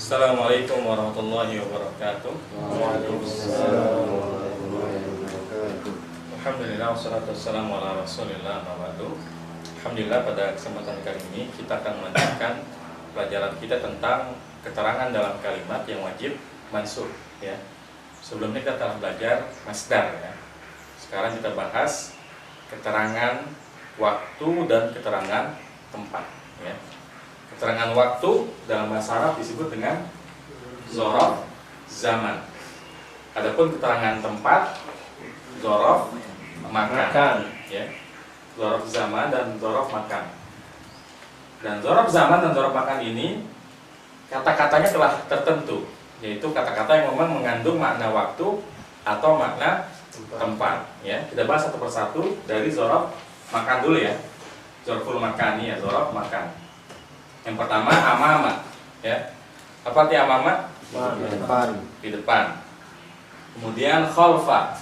Assalamualaikum warahmatullahi wabarakatuh. Waalaikumsalam warahmatullahi wabarakatuh. Alhamdulillah wassalatu wassalamu ala rasulillah amma ba'du. Alhamdulillah, pada kesempatan kali ini kita akan melanjutkan pelajaran kita tentang keterangan dalam kalimat yang wajib mansub ya. Sebelumnya kita telah belajar masdar ya. Sekarang kita bahas keterangan waktu dan keterangan tempat ya. Keterangan waktu dalam bahasa Arab disebut dengan zorof zaman. Adapun keterangan tempat zorof makan ya. Zorof zaman dan zorof makan. Dan zorof zaman dan zorof makan ini kata-katanya telah tertentu, yaitu kata-kata yang memang mengandung makna waktu atau makna tempat ya. Kita bahas satu persatu dari zorof makan dulu ya. Zorful makani ya, zorof makan. Yang pertama amama ya. Apa arti amama? Di depan. Di depan. Kemudian khalfa.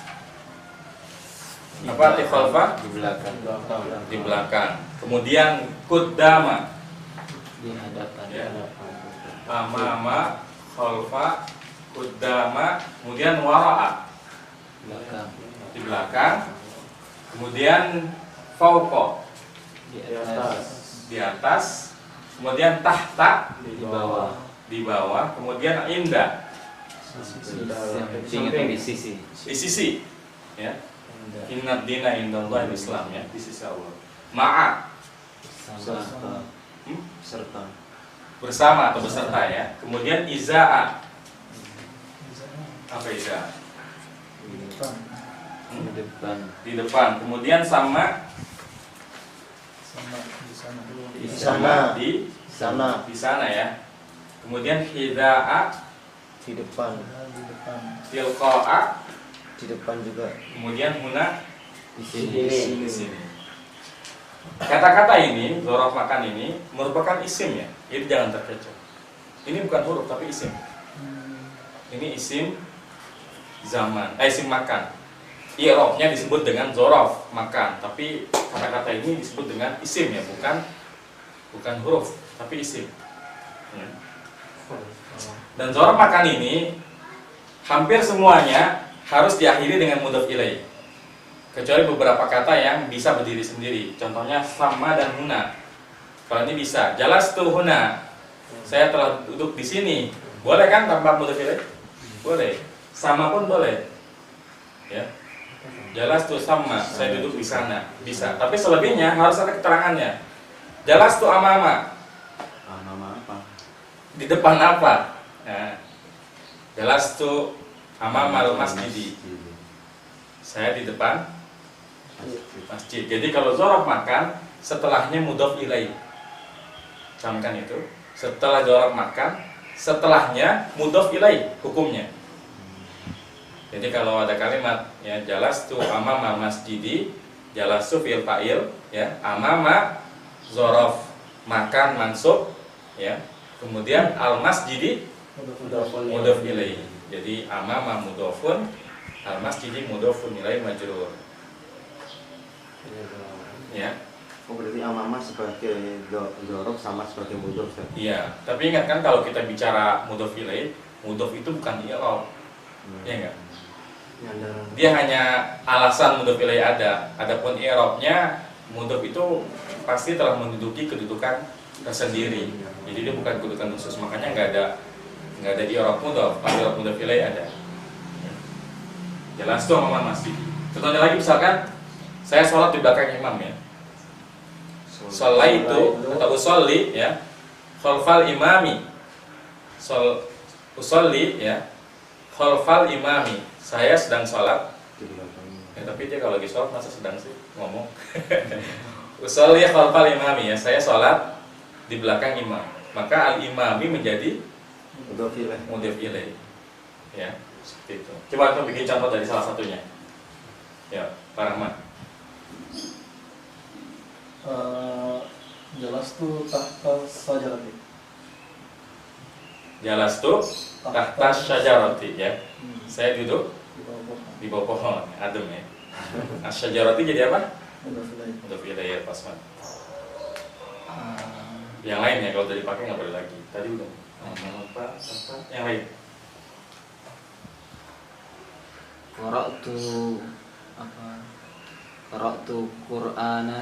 Apa arti khalfa? Di belakang. Di belakang. Kemudian kuddama. Di hadapan. Ya. Amama, khalfa, kuddama, kemudian wara'a. Belakang. Di belakang. Kemudian fauqa. Di atas. Di atas. Kemudian tahta. Di bawah. Di bawah. Kemudian inda. Yang penting di sisi. Di sisi ya. Inna dina indallahi Islam ya, di sisi Allah. Ma'a. Serta. Serta. Bersama atau beserta ya. Kemudian iza'a. Apa iza'a? Di depan. Di depan. Kemudian sama Di sana. di Sana. di sana ya. Kemudian hida'a, Di depan. tilqa'a, Di depan juga. kemudian huna Di sini. di sini. Kata-kata ini, zorof makan ini merupakan isim ya. Jadi jangan terkecoh. Ini bukan huruf tapi isim. Ini isim zaman, isim makan. I'rabnya disebut dengan zorof makan, tapi kata-kata ini disebut dengan isim ya, bukan huruf tapi isim. Ya. Dan zorof makan ini hampir semuanya harus diakhiri dengan mudhof ilaih, kecuali beberapa kata yang bisa berdiri sendiri. Contohnya sama dan huna. Kalau ini bisa, jalastu huna, saya telah duduk di sini. Boleh kan tanpa mudhof ilaih? Boleh. Sama pun boleh. Ya. Jalastu sama, saya duduk di sana. Bisa. Tapi selebihnya harus ada keterangannya. Jalastu amama. Amama apa? Di depan apa? Nah, jalastu amamal masjidi. Saya di depan masjid. Jadi kalau zorof makan, setelahnya mudhof ilaih. Camkan itu. Setelah zorof makan, setelahnya mudhof ilaih hukumnya. Jadi kalau ada kalimat ya jalastu amama masjidi, jalastu fi'il fa'il ya, amama zorof makan mansub ya. Kemudian al masjidi mudhof ilaih. Jadi amama mudhofun, al masjidi mudhofun ilaih majrur. Ya. Oh, berarti amama sebagai zorof sama sebagai mudhof. Iya, tapi ingat kan kalau kita bicara mudhof ilaih, mudhof itu bukan i'rab. Ya enggak? Dia hanya alasan mudhof ilaih ada. Adapun i'rabnya mudhof itu pasti telah menduduki kedudukan tersendiri. Jadi dia bukan kedudukan khusus, makanya nggak ada i'rab mudhof. Kalau i'rab mudhof ilaih ada. Jelas tuh sama masjid. Contohnya lagi misalkan saya sholat di belakang imam ya. Sholat itu atau usolli ya. Khalfal imami. Usolli ya. Khalfal imami. Saya sedang sholat ya, tapi dia kalau lagi sholat masa sedang sih ngomong. Usolli khalfal imami ya, saya sholat di belakang imam. Maka al-imami menjadi mudhof ilaih ya, seperti itu. Coba kita bikin contoh dari salah satunya ya, Pak Rahman. Jalastu tahta sajarati. Jalastu tahta syajarati ya. Saya duduk Di bawah pohon. di bawah pohon, adem ya. Asyajarati jadi apa? Mudhof ilaih. Mudhof ilaih pas man. Yang lain ya kalau udah dipakai nggak boleh lagi. Tadi udah. Apa? Yang lain. Qara'tu apa? Qara'tu Qur'ana.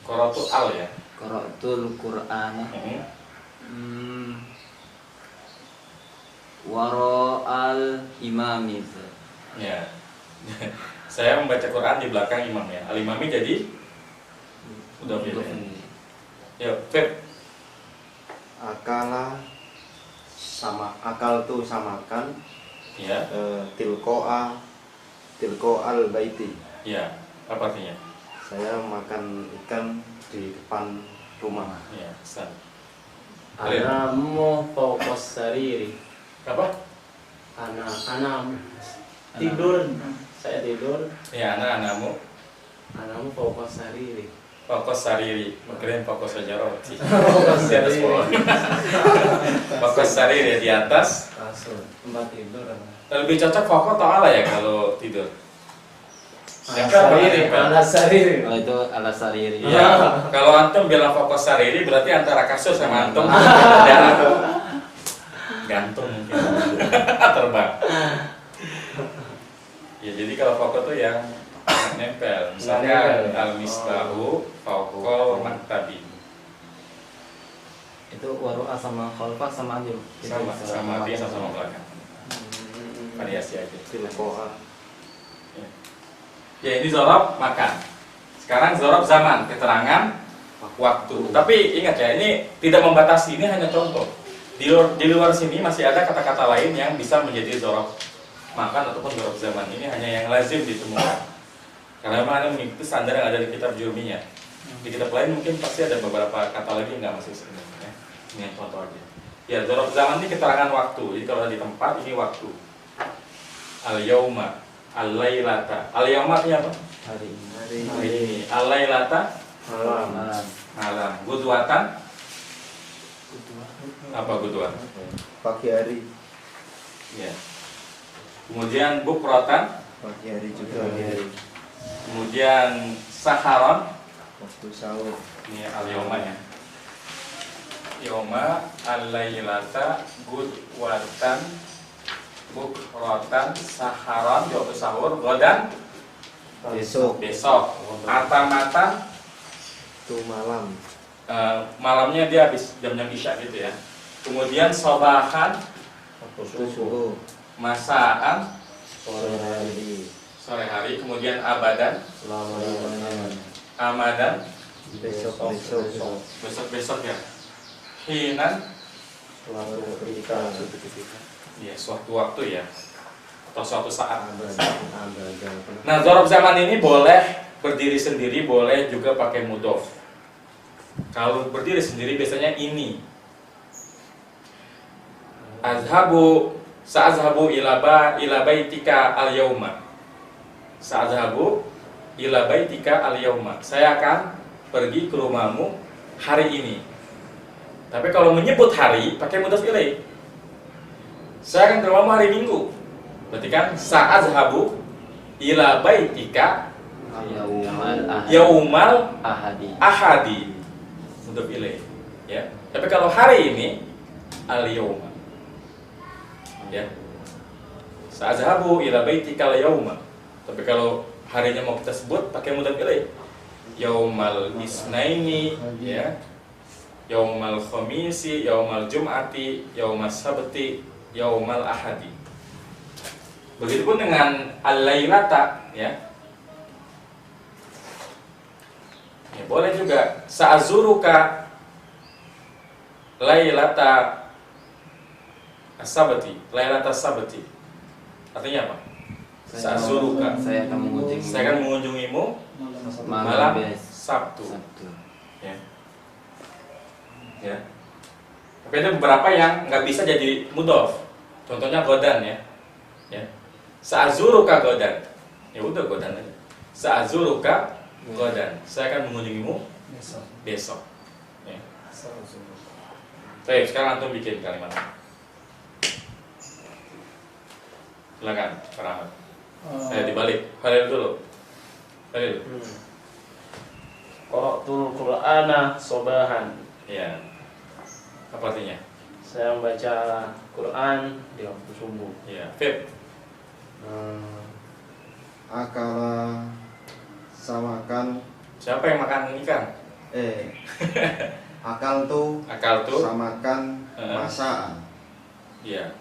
Qara'tu al ya. Qara'tul Qur'ana. Hmm. Wara'al imami. Ya. Saya membaca Quran di belakang imam ya. Al-imami jadi udah beda. Ya, Feb. Akala sama akal tuh samakan Ya. tilkoa al baiti. Ya. Apa artinya? Saya makan ikan di depan rumah. Ya, Ustaz. Anamu fawqas sariri. Apa? Anam. Tidur. Saya tidur. Ya, anak-anakmu Anamu fawqas sariri. fokus sariri, mungkin fokus sajaroti. Fawqas Di atas sariri. pohon. Fokus sariri di atas. Kasur. Tempat tidur. Lebih cocok fokus atau ala ya kalau tidur? Sariri. Alas sariri. Oh itu ala sariri. Iya. Kalau antum bilang fokus sariri berarti antara kasur sama antum jarak. Gantung mungkin. Terbang. Ya jadi kalau fokus tuh yang nempel. Misalnya al-misbahu fauqal maktabi. Itu waru'a sama khalfa sama aja. Sama dia sama belakang. Variasi aja. Tilkoa. Ya ini zorob makan. Sekarang zorob zaman, keterangan waktu. Tapi ingat ya, ini tidak membatasi, ini hanya contoh. Di luar sini masih ada kata-kata lain yang bisa menjadi zorob makan ataupun zorob zaman. Ini hanya yang lazim ditemukan. Karena memang ada mengikuti standar yang ada di kitab Jurmiyah. Di kitab lain mungkin pasti ada beberapa kata lagi yang nggak masuk sebenarnya. Ini yang contoh aja. Ya, zorob zaman ini keterangan waktu. Jadi kalau di tempat ini waktu. Al-yauma, al-lailata. Al-yauma artinya apa? Hari ini. Hari Hari ini. Al-lailata malam. Malam. malam. Gudwatan apa gudwat? Pagi hari. Ya. Kemudian bukrotan, Pagi hari juga. Pagi hari. kemudian saharon. Waktu sahur. Ini al-yauma ya. Yauma al-lailata gudwatan bukrotan saharon di waktu sahur. Godan Besok. besok. Atamatan Itu malam. malamnya dia habis jam-jam isya gitu ya. Kemudian sobahan Waktu subuh. masaan Sore hari. sore hari. Kemudian abadan Selamanya. amadan Besok. besok ya. Hinan Suatu ketika. ya suatu waktu ya atau suatu saat. Abad. Nah, zorob zaman ini boleh berdiri sendiri, boleh juga pakai mudhof. Kalau berdiri sendiri biasanya ini. Sa'azhabu ila baitika al-yauma. Sa'azhabu ila baitika al-yauma. Saya akan pergi ke rumahmu hari ini. Tapi kalau menyebut hari pakai mudhof ilaih. Saya akan ke rumahmu hari Minggu. Berarti kan sa'azhabu ila baitika yaumal ahadi. Mudhof ilaih. Ya. Tapi kalau hari ini al-yauma. Ya. Sa'azhabu ila baitika al-yauma. Tapi kalau harinya mau kita sebut pakai mudhof ilaih. Yaumal isnaini, ya. Yaumal khamisi, yaumal jum'ati, yaumal sabti, yaumal ahadi. Begitupun dengan al-lailata, ya. Ya, boleh juga sa'azuruka lailata as-sabti, lailata sabti. Artinya apa? Sa'azuruka. Saya akan mengunjungi. Saya akan mengunjungimu malam Sabtu. Ya. Ya. Tapi ada beberapa yang nggak bisa jadi mudhof. Contohnya godan ya. Ya. Sa'azuruka godan. Ya udah godan aja. Sa'azuruka godan. Saya akan mengunjungimu besok. Ya. Baik, sekarang antum bikin kalimat. Silakan, Pak Rahmat. Saya dibalik. Halil dulu. Halil. Qara'tul Qur'ana sobahan. Ya. Apa artinya? Saya membaca Quran di waktu subuh. Ya, Fib. Akala samakan Siapa yang makan ikan? akal tuh Akal tuh. samakan masaan. Iya.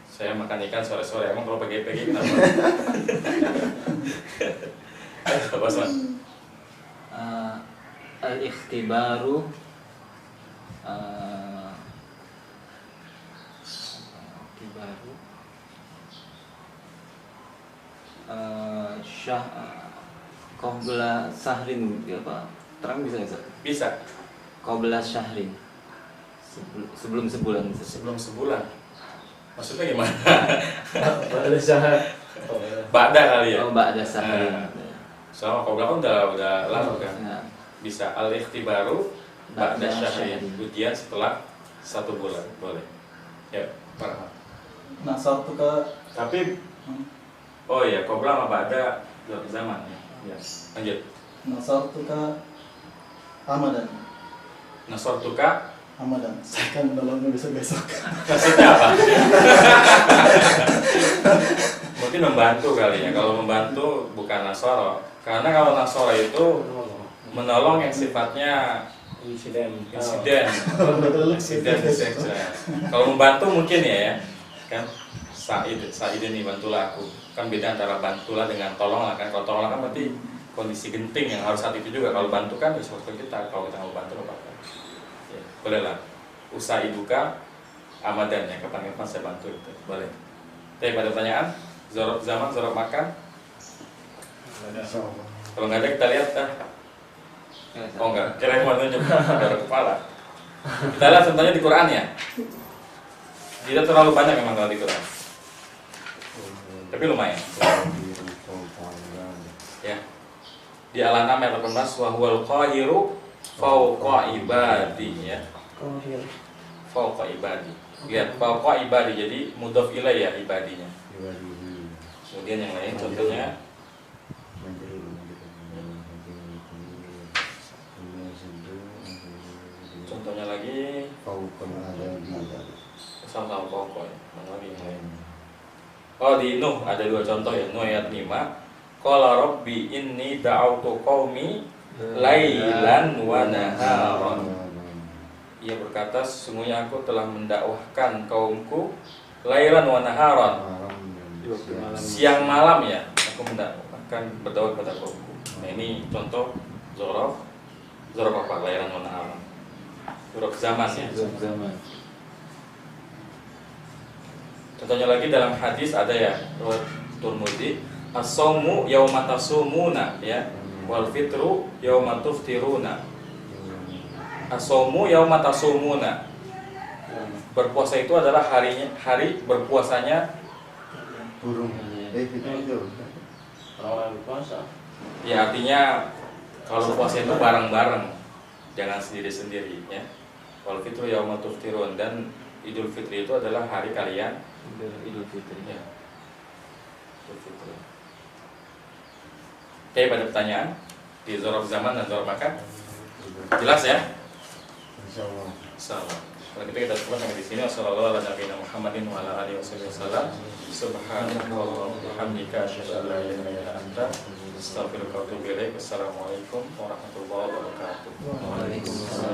Saya makan ikan sore-sore. Emang kalau pagi-pagi kenapa? Apa Osman? Al-ikhtibaru ikhtibaru syah qabla sahrin apa? Terang bisa nggak Ustaz? Bisa. Qabla syahrin. Sebelum sebulan Ustaz. Sebelum sebulan. Maksudnya gimana? Ada syahat. Ba'da kali ya? Oh, ba'da sahrin. Selama qabla kan udah lama kan? Nah, Bisa al-ikhtibaru ba'da Ba'da syahrin. syahrin. Ujian setelah 1 bulan. Boleh. Ya, Farhan. Nasartuka Tapi oh ya, qabla sama ba'da zaman ya. Ya. Lanjut. Nasartuka Amadan. Nasartuka Amadan. Kan dalamnya besok-besok. maksudnya apa? Mungkin membantu kali ya. Kalau membantu bukan nasoro. Karena kalau nasoro itu menolong yang sifatnya Insiden. insiden saja. Kalau membantu mungkin ya kan Sa'id ini bantulah aku. Kan beda antara bantulah dengan tolonglah kan. Kalau tolonglah kan berarti kondisi genting yang harus saat itu juga. Kalau bantu kan ya seperti kita. Kalau kita mau bantu apa-apa. Ya, bolehlah. Usai duka Amadan ya, kapan-kapan saya bantu itu. Boleh. Tapi pada pertanyaan, zorok zaman, zorok makan. Insyaallah. Kalau nggak ada kita lihat dah. ya, Ustaz. Oh enggak, kira mau nunjuk dari kepala. Kita lihat contohnya di Quran ya. Tidak terlalu banyak memang kalau di Quran. Tapi lumayan. Ya. Di Al-An'am ayat 18 wa huwal qahiru fawqa ibadi ya. Fawqa ibadi. Lihat fawqa ibadi jadi mudhof ilaih ya ibadinya. Kemudian yang lain contohnya contohnya lagi sama-sama pokok ya. Mana lagi yang lain? Oh di Nuh ada 2 contoh ya. Nuh ayat 5. Qala rabbi inni da'awtu qaumi lailan wa naharan. Ia berkata sesungguhnya aku telah mendakwahkan kaumku lailan wa naharan. Siang malam ya aku mendakwahkan berdakwah kepada kaumku. Nah ini contoh zorof. Zorof apa? Lailan wa naharan. Zorof zaman ya. Zaman. Contohnya lagi dalam hadis ada ya riwayat Tirmidzi, as-saumu yauma tasumuna ya, wal fitru yauma tuftiruna. As-saumu yauma tasumuna. Berpuasa itu adalah hari berpuasanya burung. Itu. Orang puasa. ya artinya kalau puasa itu bareng-bareng, jangan sendiri-sendiri ya. Wal fitru yauma tuftirun dan Idul Fitri itu adalah hari kalian Idul Fitri. ya. Idul Fitri. Oke, pada pertanyaan di zorof zaman dan zorof makan jelas ya? Insyaallah. Salam. Kalau gitu kita cukupkan sampai di sini. Wassalamualaikum warahmatullahi wabarakatuh. Subhanallah wa bihamdika asyhadu an la ilaha illa anta astaghfiruka wa atubu ilaik. Wassalamualaikum warahmatullahi wabarakatuh. Waalaikumsalam.